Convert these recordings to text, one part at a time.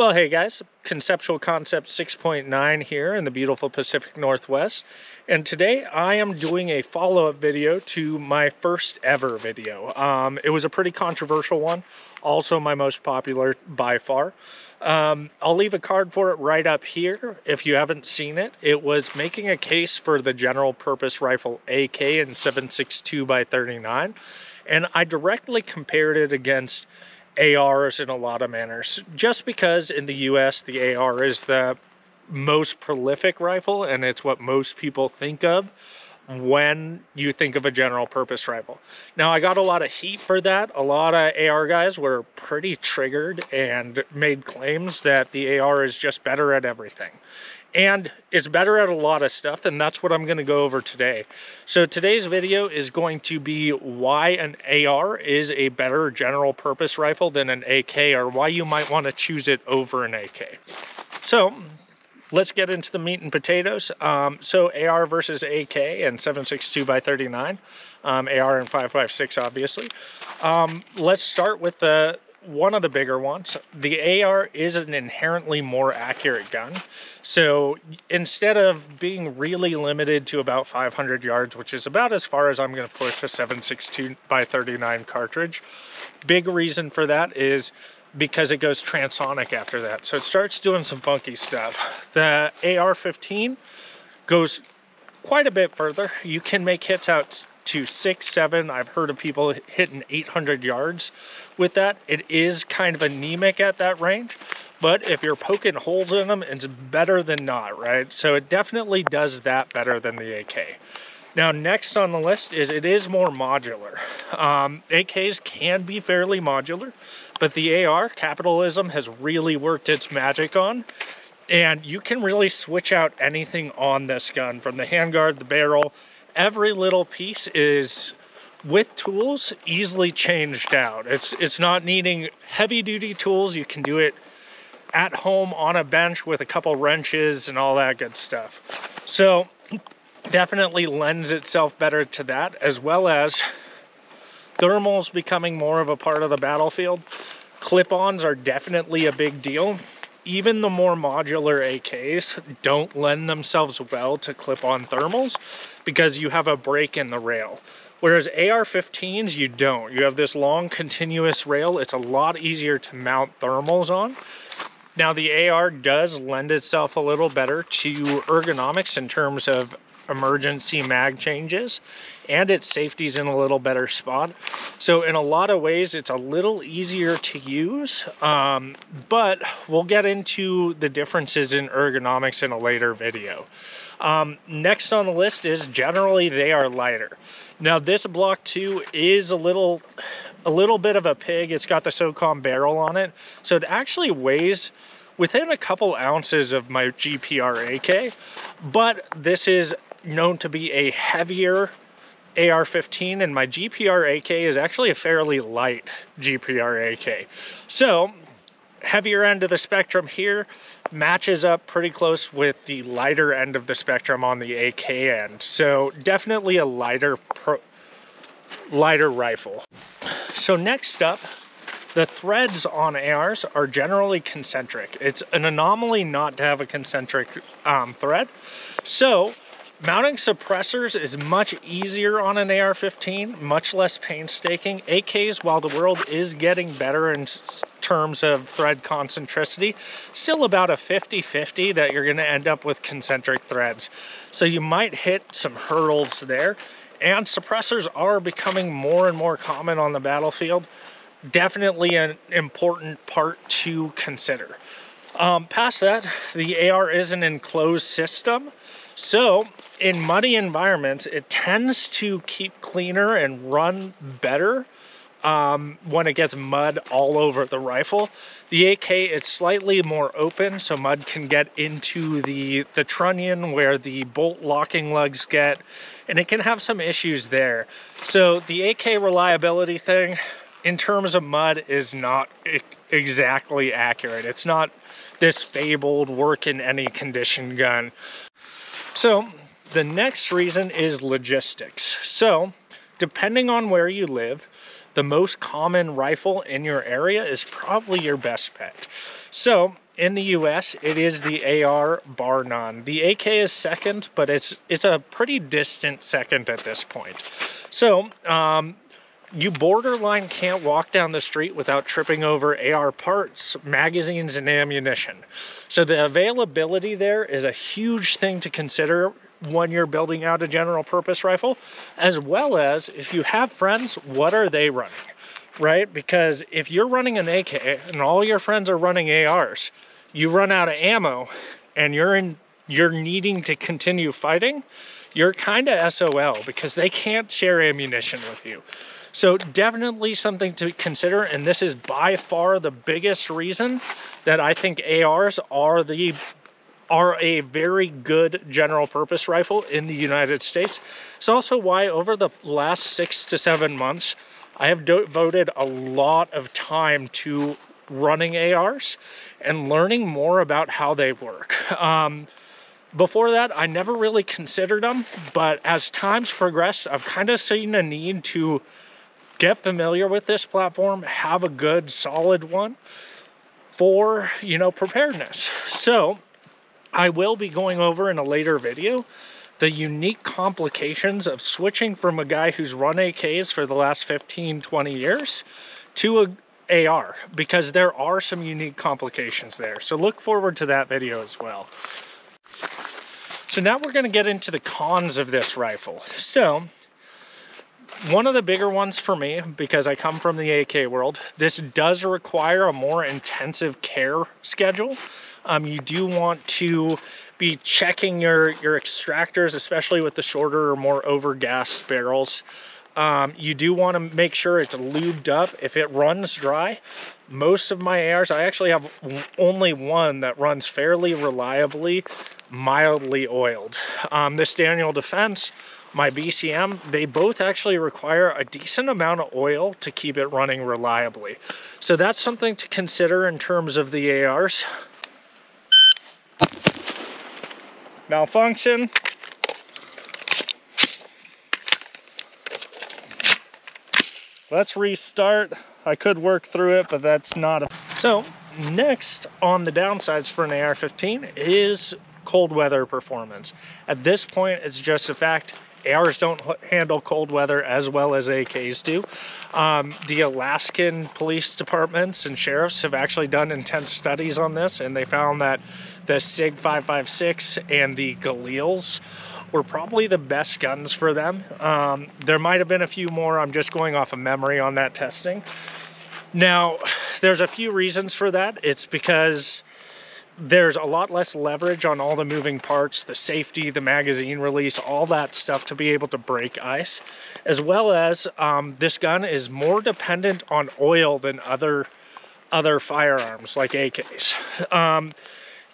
Well, hey guys, Conceptual Concept 6.9 here in the beautiful Pacific Northwest. And today I am doing a follow-up video to my first ever video. It was a pretty controversial one, also my most popular by far. I'll leave a card for it right up here if you haven't seen it. It was making a case for the general purpose rifle AK in 7.62x39. And I directly compared it against ARs in a lot of manners, just because in the US the AR is the most prolific rifle and it's what most people think of when you think of a general purpose rifle. Now, I got a lot of heat for that. A lot of AR guys were pretty triggered and made claims that the AR is just better at everything. And it's better at a lot of stuff, and that's what I'm going to go over today. So today's video is going to be why an AR is a better general purpose rifle than an AK, or why you might want to choose it over an AK. So let's get into the meat and potatoes. So AR versus AK and 7.62x39, AR and 5.56 obviously. Let's start with one of the bigger ones. The AR is an inherently more accurate gun. So instead of being really limited to about 500 yards, which is about as far as I'm going to push a 7.62x39 cartridge, big reason for that is because it goes transonic after that. So it starts doing some funky stuff. The AR-15 goes quite a bit further. You can make hits out to 6, 7. I've heard of people hitting 800 yards with that. It is kind of anemic at that range, but if you're poking holes in them, it's better than not, right? So it definitely does that better than the AK. Now, next on the list is it is more modular. AKs can be fairly modular, but the AR, capitalism, has really worked its magic on. And you can really switch out anything on this gun, from the handguard, the barrel. Every little piece is, with tools, easily changed out. It's not needing heavy-duty tools. You can do it at home on a bench with a couple wrenches and all that good stuff. So definitely lends itself better to that, as well as thermals becoming more of a part of the battlefield. Clip-ons are definitely a big deal. Even the more modular AKs don't lend themselves well to clip-on thermals because you have a break in the rail. Whereas AR-15s, you don't. You have this long continuous rail. It's a lot easier to mount thermals on. Now, the AR does lend itself a little better to ergonomics in terms of emergency mag changes, and its safety's in a little better spot. So in a lot of ways, it's a little easier to use, but we'll get into the differences in ergonomics in a later video. Next on the list is generally they are lighter. Now, this Block 2 is a little bit of a pig. It's got the SOCOM barrel on it, so it actually weighs within a couple ounces of my GPR AK, but this is known to be a heavier AR-15, and my GPR AK is actually a fairly light GPR AK. So, heavier end of the spectrum here matches up pretty close with the lighter end of the spectrum on the AK end. So, definitely a lighter rifle. So next up, the threads on ARs are generally concentric. It's an anomaly not to have a concentric thread. So mounting suppressors is much easier on an AR-15, much less painstaking. AKs, while the world is getting better in terms of thread concentricity, still about a 50-50 that you're going to end up with concentric threads. So you might hit some hurdles there. And suppressors are becoming more and more common on the battlefield. Definitely an important part to consider. Past that, the AR is an enclosed system. So in muddy environments, it tends to keep cleaner and run better when it gets mud all over the rifle. The AK is slightly more open, so mud can get into the trunnion where the bolt locking lugs get, and it can have some issues there. So the AK reliability thing, in terms of mud, is not exactly accurate. It's not this fabled work in any condition gun. So the next reason is logistics. So depending on where you live, the most common rifle in your area is probably your best bet. So in the US, it is the AR bar none. The AK is second, but it's a pretty distant second at this point. So, you borderline can't walk down the street without tripping over AR parts, magazines, and ammunition. So the availability there is a huge thing to consider when you're building out a general purpose rifle, as well as if you have friends, what are they running, right? Because if you're running an AK and all your friends are running ARs, you run out of ammo and you're needing to continue fighting, you're kind of SOL because they can't share ammunition with you. So definitely something to consider, and this is by far the biggest reason that I think ARs are a very good general purpose rifle in the United States. It's also why over the last 6 to 7 months, I have devoted a lot of time to running ARs and learning more about how they work. Before that, I never really considered them, but as time's progressed, I've kind of seen a need to get familiar with this platform, have a good solid one for, preparedness. So I will be going over in a later video the unique complications of switching from a guy who's run AKs for the last 15, 20 years to a AR, because there are some unique complications there. So look forward to that video as well. So now we're going to get into the cons of this rifle. So one of the bigger ones for me, because I come from the AK world, this does require a more intensive care schedule. You do want to be checking your extractors, especially with the shorter or more over-gassed barrels. You do want to make sure it's lubed up. If it runs dry, most of my ARs, I actually have only one that runs fairly reliably, mildly oiled. This Daniel Defense, my BCM, they both actually require a decent amount of oil to keep it running reliably. So that's something to consider in terms of the ARs. Malfunction. Let's restart. I could work through it, but that's not a... So next on the downsides for an AR-15 is cold weather performance. At this point, it's just a fact. ARs don't handle cold weather as well as AKs do. The Alaskan police departments and sheriffs have actually done intense studies on this, and they found that the SIG 556 and the Galils were probably the best guns for them. There might have been a few more. I'm just going off of memory on that testing. Now, there's a few reasons for that. It's because there's a lot less leverage on all the moving parts, the safety, the magazine release, all that stuff to be able to break ice, as well as this gun is more dependent on oil than other firearms like AKs.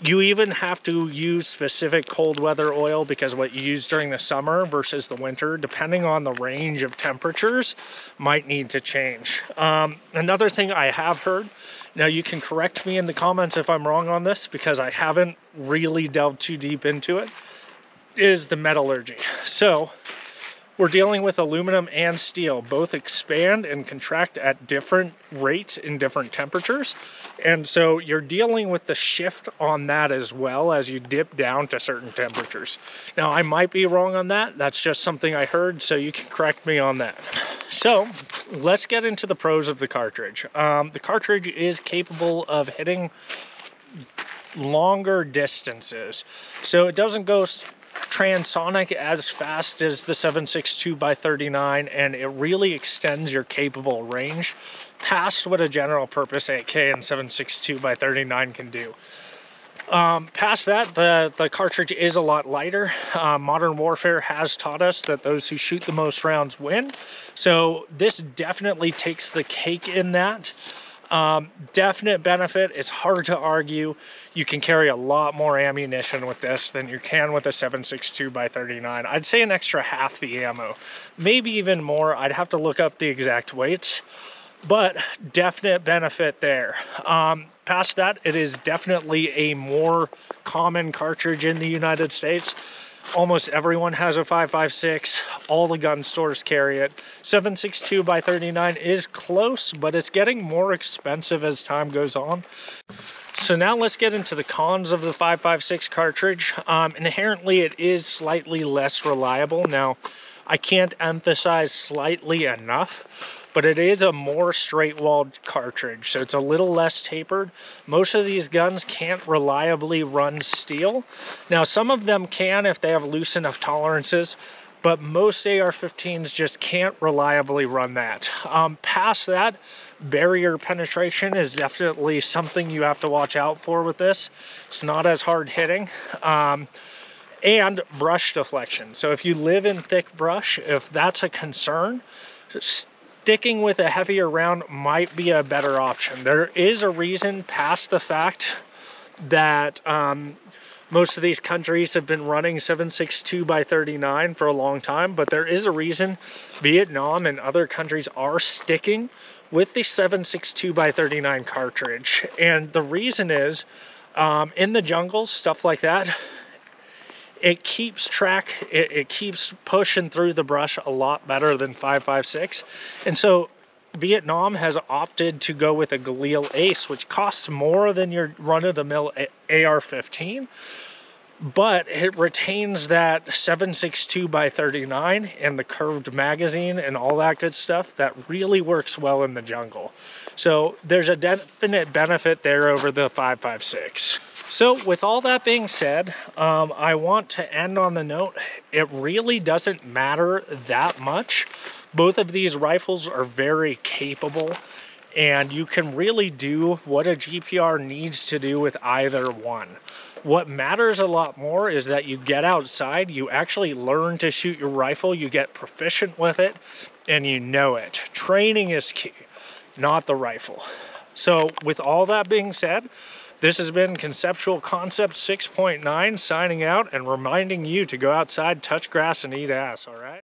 You even have to use specific cold weather oil because what you use during the summer versus the winter, depending on the range of temperatures, might need to change. Another thing I have heard, now you can correct me in the comments if I'm wrong on this because I haven't really delved too deep into it, is the metallurgy. So we're dealing with aluminum and steel. Both expand and contract at different rates in different temperatures. And so you're dealing with the shift on that as well as you dip down to certain temperatures. Now, I might be wrong on that. That's just something I heard, so you can correct me on that. So let's get into the pros of the cartridge. The cartridge is capable of hitting longer distances. So it doesn't go transonic as fast as the 7.62x39, and it really extends your capable range past what a general purpose AK and 7.62x39 can do. Past that, the cartridge is a lot lighter. Modern warfare has taught us that those who shoot the most rounds win, so this definitely takes the cake in that. Definite benefit, it's hard to argue. You can carry a lot more ammunition with this than you can with a 7.62x39. I'd say an extra half the ammo, maybe even more. I'd have to look up the exact weights, but definite benefit there. Past that, it is definitely a more common cartridge in the United States. Almost everyone has a 5.56. All the gun stores carry it. 7.62x39 is close, but it's getting more expensive as time goes on. So now let's get into the cons of the 5.56 cartridge. Inherently, it is slightly less reliable. Now, I can't emphasize slightly enough, but it is a more straight-walled cartridge, so it's a little less tapered. Most of these guns can't reliably run steel. Now, some of them can if they have loose enough tolerances, but most AR-15s just can't reliably run that. Past that, barrier penetration is definitely something you have to watch out for with this. It's not as hard hitting. And brush deflection. So if you live in thick brush, if that's a concern, sticking with a heavier round might be a better option. There is a reason past the fact that most of these countries have been running 7.62x39 for a long time, but there is a reason Vietnam and other countries are sticking with the 7.62x39 cartridge. And the reason is, in the jungles, stuff like that, it keeps track, it keeps pushing through the brush a lot better than 5.56. And so Vietnam has opted to go with a Galil Ace, which costs more than your run-of-the-mill AR-15, but it retains that 7.62x39 and the curved magazine and all that good stuff that really works well in the jungle. So there's a definite benefit there over the 5.56. So with all that being said, I want to end on the note, it really doesn't matter that much. Both of these rifles are very capable, and you can really do what a GPR needs to do with either one. What matters a lot more is that you get outside, you actually learn to shoot your rifle, you get proficient with it, and you know it. Training is key, not the rifle. So with all that being said, this has been Conceptual Concept 6.9 signing out and reminding you to go outside, touch grass, and eat ass, all right?